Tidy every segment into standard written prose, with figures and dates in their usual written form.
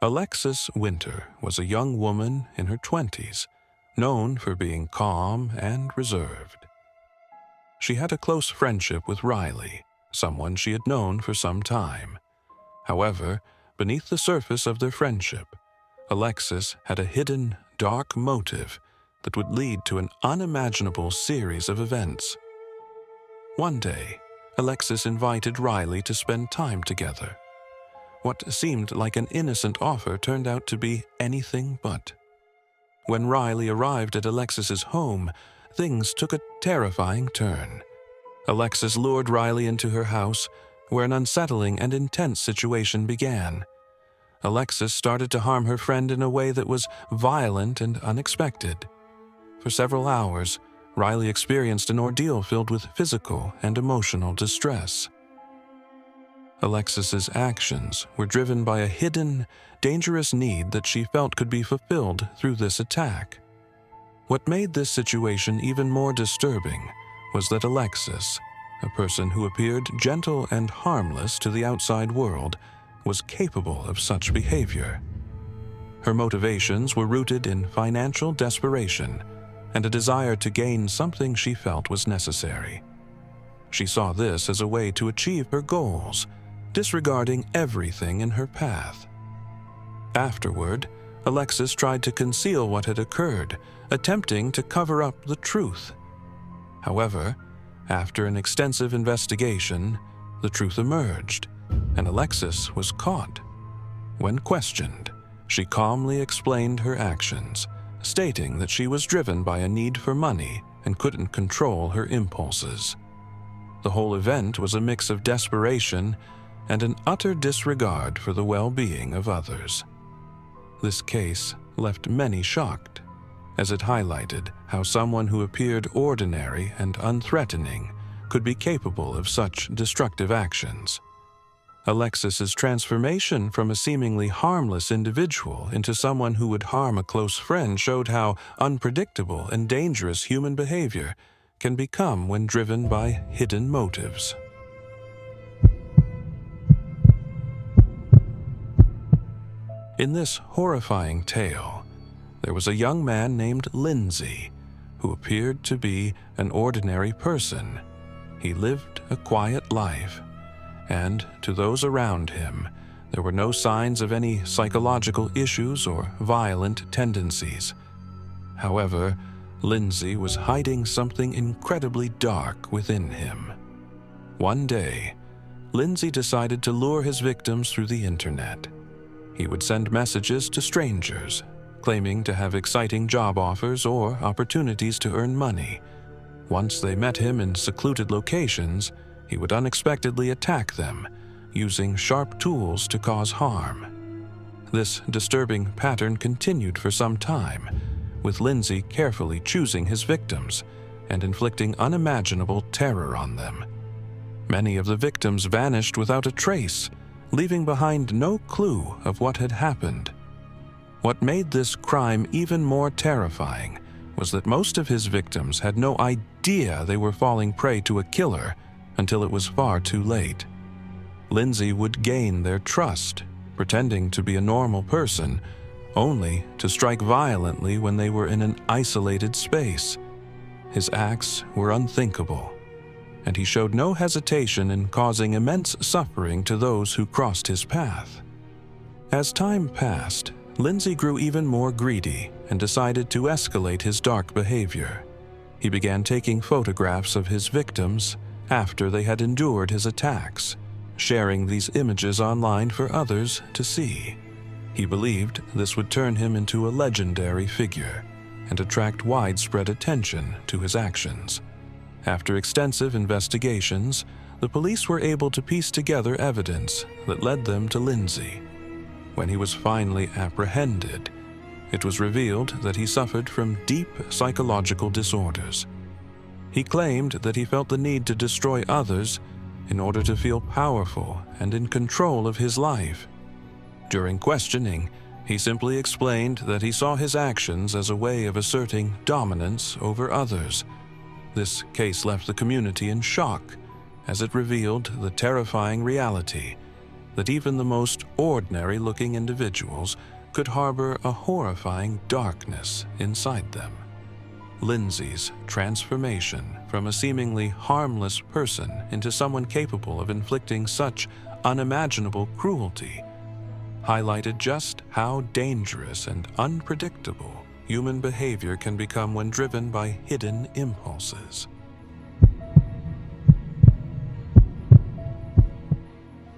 Alexis Winter was a young woman in her 20s, known for being calm and reserved. She had a close friendship with Riley, someone she had known for some time. However, beneath the surface of their friendship, Alexis had a hidden, dark motive that would lead to an unimaginable series of events. One day, Alexis invited Riley to spend time together. What seemed like an innocent offer turned out to be anything but. When Riley arrived at Alexis's home, things took a terrifying turn. Alexis lured Riley into her house, where an unsettling and intense situation began. Alexis started to harm her friend in a way that was violent and unexpected. For several hours, Riley experienced an ordeal filled with physical and emotional distress. Alexis's actions were driven by a hidden, dangerous need that she felt could be fulfilled through this attack. What made this situation even more disturbing was that Alexis, a person who appeared gentle and harmless to the outside world, was capable of such behavior. Her motivations were rooted in financial desperation and a desire to gain something she felt was necessary. She saw this as a way to achieve her goals, disregarding everything in her path. Afterward, Alexis tried to conceal what had occurred, attempting to cover up the truth. However, after an extensive investigation, the truth emerged, and Alexis was caught. When questioned, she calmly explained her actions, stating that she was driven by a need for money and couldn't control her impulses. The whole event was a mix of desperation and an utter disregard for the well-being of others. This case left many shocked, as it highlighted how someone who appeared ordinary and unthreatening could be capable of such destructive actions. Alexis's transformation from a seemingly harmless individual into someone who would harm a close friend showed how unpredictable and dangerous human behavior can become when driven by hidden motives. In this horrifying tale, there was a young man named Lindsay who appeared to be an ordinary person. He lived a quiet life, and to those around him, there were no signs of any psychological issues or violent tendencies. However, Lindsay was hiding something incredibly dark within him. One day, Lindsay decided to lure his victims through the internet. He would send messages to strangers, claiming to have exciting job offers or opportunities to earn money. Once they met him in secluded locations, he would unexpectedly attack them, using sharp tools to cause harm. This disturbing pattern continued for some time, with Lindsay carefully choosing his victims and inflicting unimaginable terror on them. Many of the victims vanished without a trace, leaving behind no clue of what had happened. What made this crime even more terrifying was that most of his victims had no idea they were falling prey to a killer until it was far too late. Lindsay would gain their trust, pretending to be a normal person, only to strike violently when they were in an isolated space. His acts were unthinkable, and he showed no hesitation in causing immense suffering to those who crossed his path. As time passed, Lindsay grew even more greedy and decided to escalate his dark behavior. He began taking photographs of his victims after they had endured his attacks, sharing these images online for others to see. He believed this would turn him into a legendary figure and attract widespread attention to his actions. After extensive investigations, the police were able to piece together evidence that led them to Lindsay. When he was finally apprehended, it was revealed that he suffered from deep psychological disorders. He claimed that he felt the need to destroy others in order to feel powerful and in control of his life. During questioning, he simply explained that he saw his actions as a way of asserting dominance over others. This case left the community in shock, as it revealed the terrifying reality that even the most ordinary-looking individuals could harbor a horrifying darkness inside them. Lindsay's transformation from a seemingly harmless person into someone capable of inflicting such unimaginable cruelty highlighted just how dangerous and unpredictable human behavior can become when driven by hidden impulses.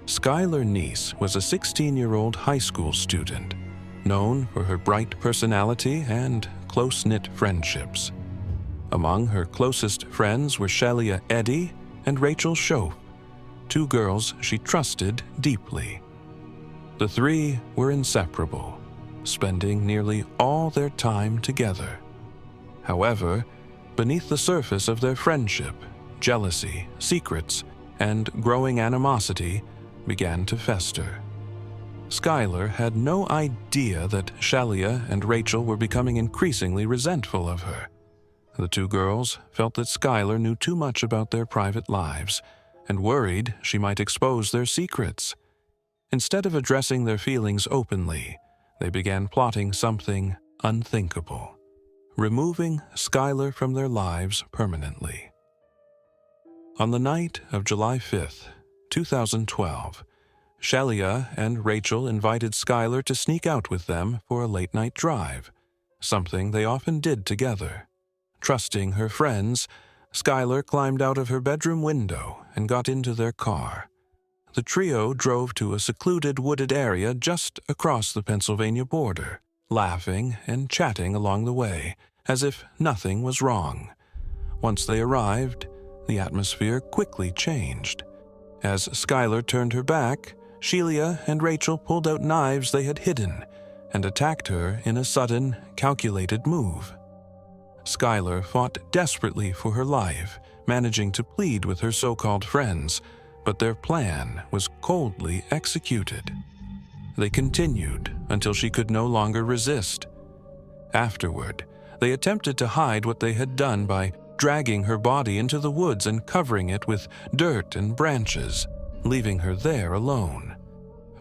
Skylar Neese was a 16-year-old high school student, known for her bright personality and close-knit friendships. Among her closest friends were Shelia Eddy and Rachel Schoaf, two girls she trusted deeply. The three were inseparable, spending nearly all their time together. However, beneath the surface of their friendship, jealousy, secrets, and growing animosity began to fester. Skylar had no idea that Shelia and Rachel were becoming increasingly resentful of her. The two girls felt that Skylar knew too much about their private lives and worried she might expose their secrets. Instead of addressing their feelings openly, they began plotting something unthinkable: removing Skylar from their lives permanently. On the night of July 5th, 2012, Shelia and Rachel invited Skylar to sneak out with them for a late-night drive, something they often did together. Trusting her friends, Skylar climbed out of her bedroom window and got into their car. The trio drove to a secluded wooded area just across the Pennsylvania border, laughing and chatting along the way, as if nothing was wrong. Once they arrived, the atmosphere quickly changed. As Skylar turned her back, Shelia and Rachel pulled out knives they had hidden and attacked her in a sudden, calculated move. Skylar fought desperately for her life, managing to plead with her so-called friends, but their plan was coldly executed. They continued until she could no longer resist. Afterward, they attempted to hide what they had done by dragging her body into the woods and covering it with dirt and branches, leaving her there alone.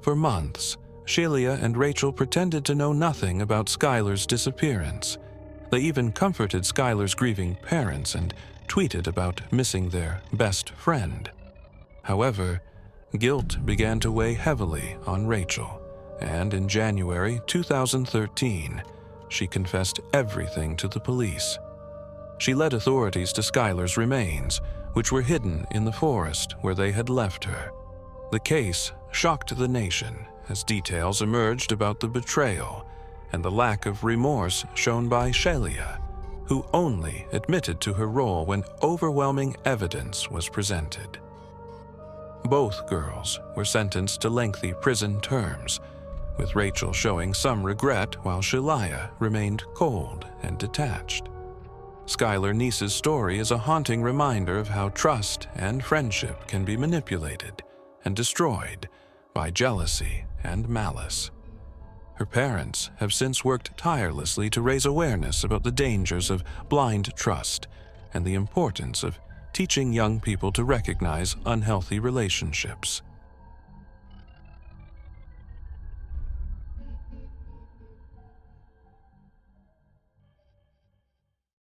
For months, Shelia and Rachel pretended to know nothing about Skylar's disappearance. They even comforted Skylar's grieving parents and tweeted about missing their best friend. However, guilt began to weigh heavily on Rachel, and in January 2013, she confessed everything to the police. She led authorities to Skylar's remains, which were hidden in the forest where they had left her. The case shocked the nation as details emerged about the betrayal and the lack of remorse shown by Shelia, who only admitted to her role when overwhelming evidence was presented. Both girls were sentenced to lengthy prison terms, with Rachel showing some regret while Shelia remained cold and detached. Skylar Neese's story is a haunting reminder of how trust and friendship can be manipulated and destroyed by jealousy and malice. Her parents have since worked tirelessly to raise awareness about the dangers of blind trust and the importance of teaching young people to recognize unhealthy relationships.